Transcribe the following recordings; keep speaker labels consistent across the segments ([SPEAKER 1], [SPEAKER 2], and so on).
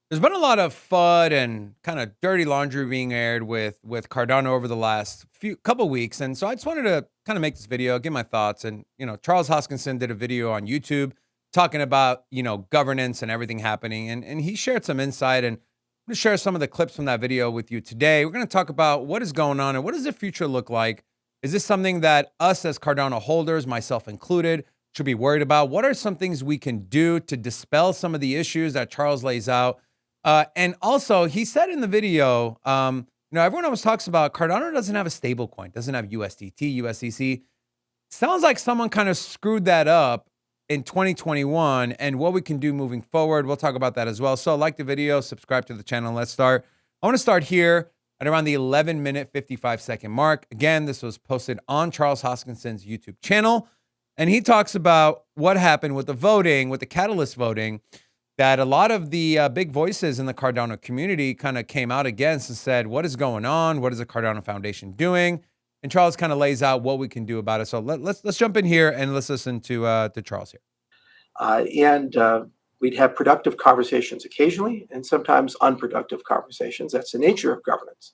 [SPEAKER 1] There's been a lot of FUD and kind of dirty laundry being aired with Cardano over the last few couple weeks, and so I just wanted to kind of make this video, give my thoughts. And Charles Hoskinson did a video on YouTube talking about governance and everything happening, and he shared some insight. And I'm going to share some of the clips from that video with you today. We're going to talk about what is going on and what does the future look like. Is this something that us as Cardano holders, myself included, should be worried about? What are some things we can do to dispel some of the issues that Charles lays out? And also, he said in the video, everyone always talks about Cardano doesn't have a stable coin, doesn't have USDT, USDC. Sounds like someone kind of screwed that up in 2021 and what we can do moving forward. We'll talk about that as well. So like the video, subscribe to the channel. Let's start. I want to start here at around the 11-minute, 55-second mark. Again, this was posted on Charles Hoskinson's YouTube channel. And he talks about what happened with the voting, with the catalyst voting, that a lot of the big voices in the Cardano community kind of came out against and said, what is going on? What is the Cardano Foundation doing? And Charles kind of lays out what we can do about it. So let's jump in here and let's listen to Charles here.
[SPEAKER 2] We'd have productive conversations occasionally and sometimes unproductive conversations. That's the nature of governance.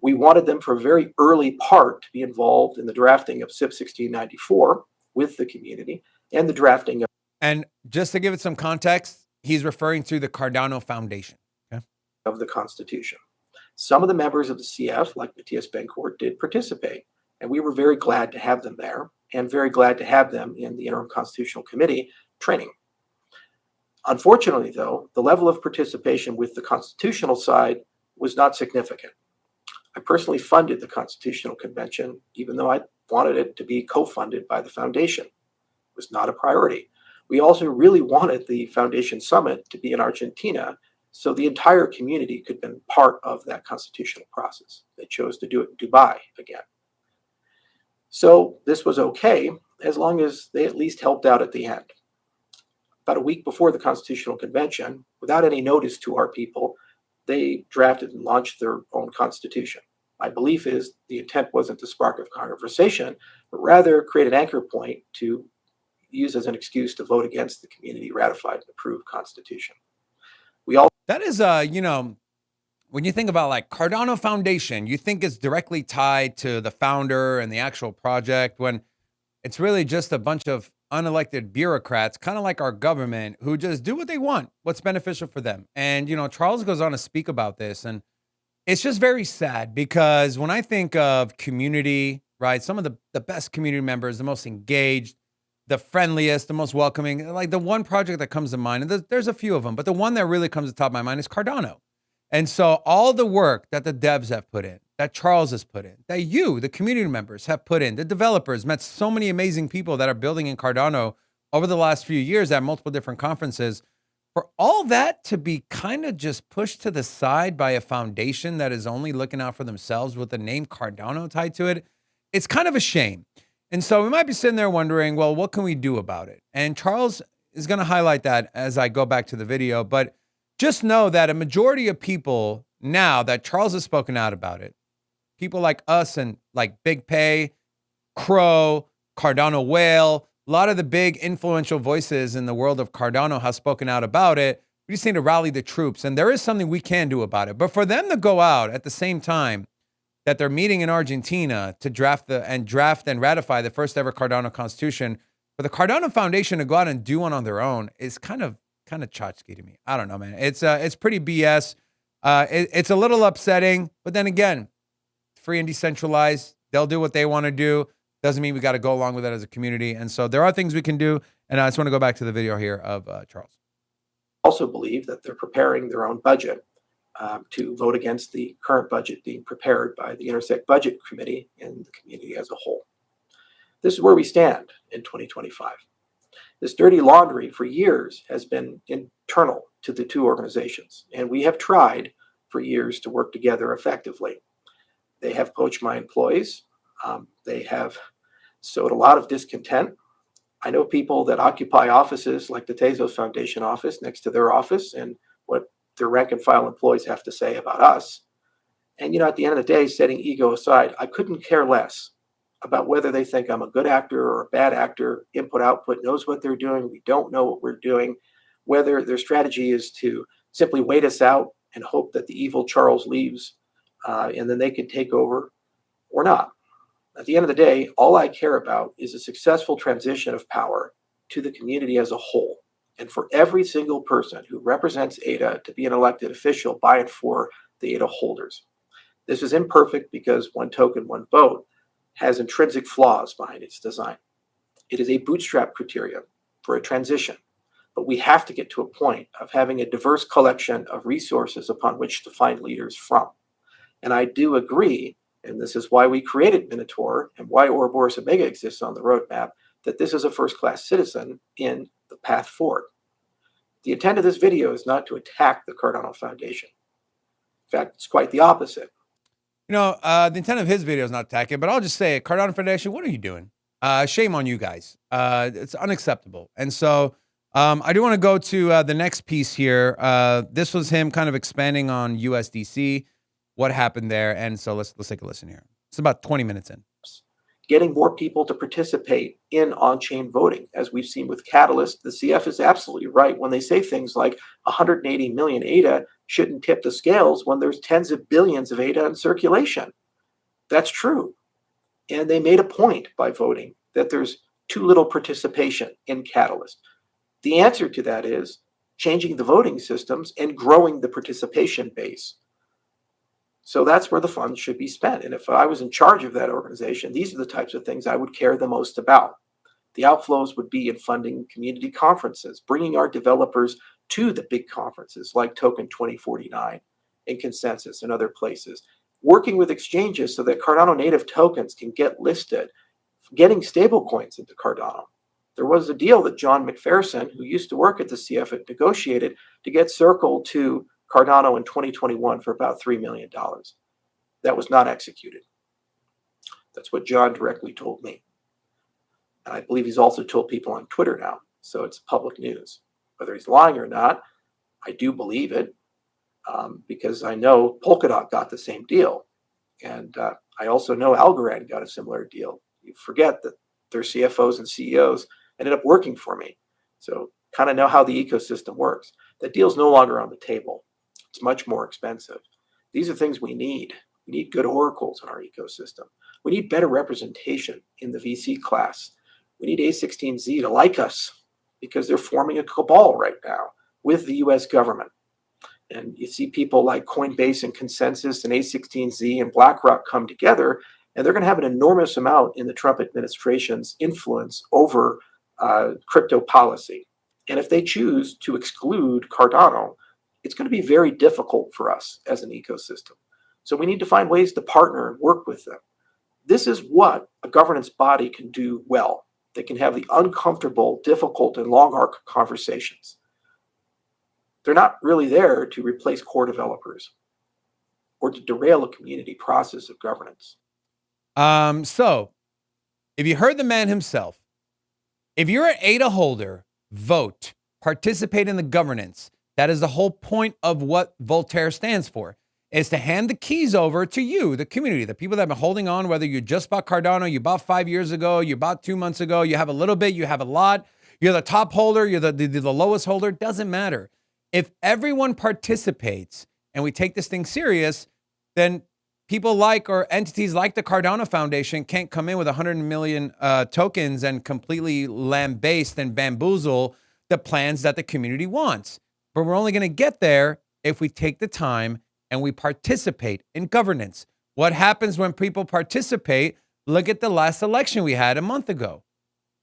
[SPEAKER 2] We wanted them for a very early part to be involved in the drafting of SIP 1694 with the community and the drafting of...
[SPEAKER 1] And just to give it some context, he's referring to the Cardano Foundation. Okay.
[SPEAKER 2] Of the Constitution. Some of the members of the CF, like Matthias Bencourt, did participate, and we were very glad to have them there and very glad to have them in the Interim Constitutional Committee training. Unfortunately, though, the level of participation with the constitutional side was not significant. I personally funded the Constitutional Convention, even though I wanted it to be co-funded by the Foundation. It was not a priority. We also really wanted the Foundation Summit to be in Argentina so the entire community could have been part of that constitutional process. They chose to do it in Dubai again. So this was okay as long as they at least helped out at the end. About a week before the Constitutional Convention, without any notice to our people, they drafted and launched their own constitution. My belief is the intent wasn't to spark a conversation, but rather create an anchor point to use as an excuse to vote against the community ratified and approved constitution.
[SPEAKER 1] That is, when you think about like Cardano Foundation, you think it's directly tied to the founder and the actual project, when it's really just a bunch of unelected bureaucrats, kind of like our government, who just do what they want, what's beneficial for them. And, Charles goes on to speak about this, and it's just very sad because when I think of community, right, some of the best community members, the most engaged, the friendliest, the most welcoming, like the one project that comes to mind, and there's a few of them, but the one that really comes to the top of my mind is Cardano. And so all the work that the devs have put in, that Charles has put in, that you, the community members, have put in, the developers, met so many amazing people that are building in Cardano over the last few years at multiple different conferences, for all that to be kind of just pushed to the side by a foundation that is only looking out for themselves with the name Cardano tied to it, it's kind of a shame. And so we might be sitting there wondering, well, what can we do about it? And Charles is going to highlight that as I go back to the video. But just know that a majority of people now that Charles has spoken out about it, people like us and like Big Pay, Crow, Cardano Whale, a lot of the big influential voices in the world of Cardano have spoken out about it. We just need to rally the troops. And there is something we can do about it. But for them to go out at the same time that they're meeting in Argentina to draft and ratify the first ever Cardano Constitution, for the Cardano Foundation to go out and do one on their own is kind of tchotchke to me. I don't know, man. It's pretty BS. It's a little upsetting, but then again, free and decentralized. They'll do what they want to do. Doesn't mean we got to go along with that as a community. And so there are things we can do. And I just want to go back to the video here of Charles.
[SPEAKER 2] Also believe that they're preparing their own budget to vote against the current budget being prepared by the Intersect Budget Committee and the community as a whole. This is where we stand in 2025. This dirty laundry for years has been internal to the two organizations, and we have tried for years to work together effectively. They have poached my employees. They have sowed a lot of discontent. I know people that occupy offices like the Tezos Foundation office next to their office, and what their rank and file employees have to say about us. And, at the end of the day, setting ego aside, I couldn't care less about whether they think I'm a good actor or a bad actor. Input, output knows what they're doing. We don't know what we're doing. Whether their strategy is to simply wait us out and hope that the evil Charles leaves, and then they can take over or not. At the end of the day, all I care about is a successful transition of power to the community as a whole. And for every single person who represents ADA to be an elected official by and for the ADA holders. This is imperfect because one token, one vote has intrinsic flaws behind its design. It is a bootstrap criteria for a transition, but we have to get to a point of having a diverse collection of resources upon which to find leaders from. And I do agree, and this is why we created Minotaur and why Ouroboros Omega exists on the roadmap, that this is a first-class citizen in the path forward. The intent of this video is not to attack the Cardano Foundation. In fact, it's quite the opposite.
[SPEAKER 1] You know, the intent of his video is not attacking, but I'll just say, Cardano Foundation, what are you doing? Shame on you guys. It's unacceptable. And so I do want to go to the next piece here. This was him kind of expanding on USDC, what happened there. And so let's take a listen here. It's about 20 minutes in.
[SPEAKER 2] Getting more people to participate in on-chain voting. As we've seen with Catalyst, the CF is absolutely right when they say things like 180 million ADA shouldn't tip the scales when there's tens of billions of ADA in circulation. That's true. And they made a point by voting that there's too little participation in Catalyst. The answer to that is changing the voting systems and growing the participation base. So that's where the funds should be spent. And if I was in charge of that organization, these are the types of things I would care the most about. The outflows would be in funding community conferences, bringing our developers to the big conferences like Token 2049 and Consensus and other places, working with exchanges so that Cardano native tokens can get listed, getting stablecoins into Cardano. There was a deal that John McPherson, who used to work at the CF, had negotiated to get Circle to Cardano in 2021 for about $3 million. That was not executed. That's what John directly told me. And I believe he's also told people on Twitter now, so it's public news. Whether he's lying or not, I do believe it because I know Polkadot got the same deal. And I also know Algorand got a similar deal. You forget that their CFOs and CEOs ended up working for me. So kind of know how the ecosystem works. That deal's no longer on the table. It's much more expensive. These are things we need. We need good oracles in our ecosystem. We need better representation in the VC class. We need A16Z to like us because they're forming a cabal right now with the US government. And you see people like Coinbase and Consensus and A16Z and BlackRock come together, and they're going to have an enormous amount in the Trump administration's influence over crypto policy. And if they choose to exclude Cardano, it's going to be very difficult for us as an ecosystem. So we need to find ways to partner and work with them. This is what a governance body can do well. They can have the uncomfortable, difficult, and long arc conversations. They're not really there to replace core developers or to derail a community process of governance.
[SPEAKER 1] So if you heard the man himself, if you're an ADA holder, vote, participate in the governance. That is the whole point of what Voltaire stands for, is to hand the keys over to you, the community, the people that have been holding on, whether you just bought Cardano, you bought 5 years ago, you bought 2 months ago, you have a little bit, you have a lot, you're the top holder, you're the lowest holder, doesn't matter. If everyone participates and we take this thing serious, then people like or entities like the Cardano Foundation can't come in with 100 million tokens and completely lambaste and bamboozle the plans that the community wants. But we're only going to get there if we take the time and we participate in governance. What happens when people participate? Look at the last election we had a month ago.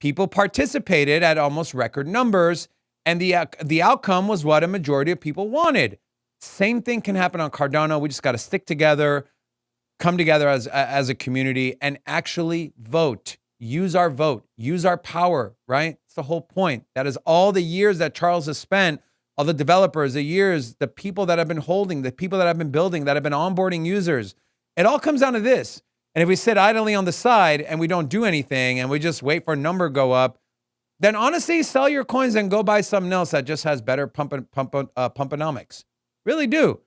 [SPEAKER 1] People participated at almost record numbers, and the outcome was what a majority of people wanted. Same thing can happen on Cardano. We just got to stick together, come together as a community, and actually vote. Use our vote. Use our power, right? It's the whole point. That is all the years that Charles has spent, all the developers, the years, the people that have been holding, the people that have been building, that have been onboarding users. It all comes down to this. And if we sit idly on the side and we don't do anything and we just wait for a number to go up, then honestly, sell your coins and go buy something else that just has better pumponomics. Really do.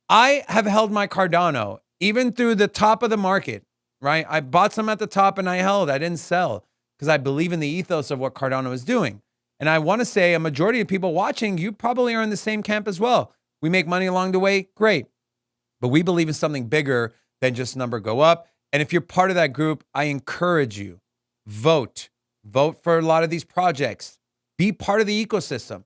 [SPEAKER 1] I have held my Cardano even through the top of the market, right? I bought some at the top and I held. I didn't sell because I believe in the ethos of what Cardano is doing. And I want to say a majority of people watching, you probably are in the same camp as well. we make money along the way, great. But we believe in something bigger than just number go up. And if you're part of that group, I encourage you, vote for a lot of these projects, be part of the ecosystem.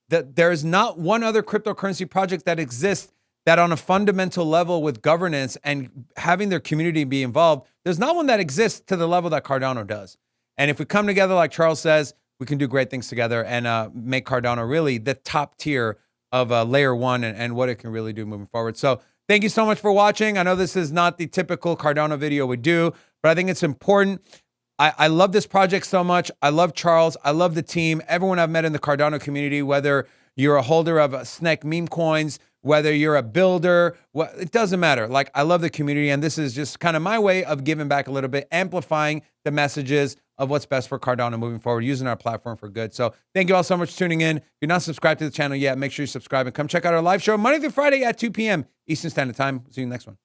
[SPEAKER 1] That there is not one other cryptocurrency project that exists that on a fundamental level with governance and having their community be involved, there's not one that exists to the level that Cardano does. And if we come together, like Charles says, we can do great things together and make Cardano really the top tier of layer one and what it can really do moving forward. So thank you so much for watching. I know this is not the typical Cardano video we do, but I think it's important. I love this project so much. I love Charles. I love the team. Everyone I've met in the Cardano community, whether you're a holder of SNEC meme coins, whether you're a builder, it doesn't matter. Like, I love the community, and this is just kind of my way of giving back a little bit, amplifying the messages of what's best for Cardano moving forward, using our platform for good. So thank you all so much for tuning in. If you're not subscribed to the channel yet, make sure you subscribe and come check out our live show Monday through Friday at 2 p.m. Eastern Standard Time. See you next one.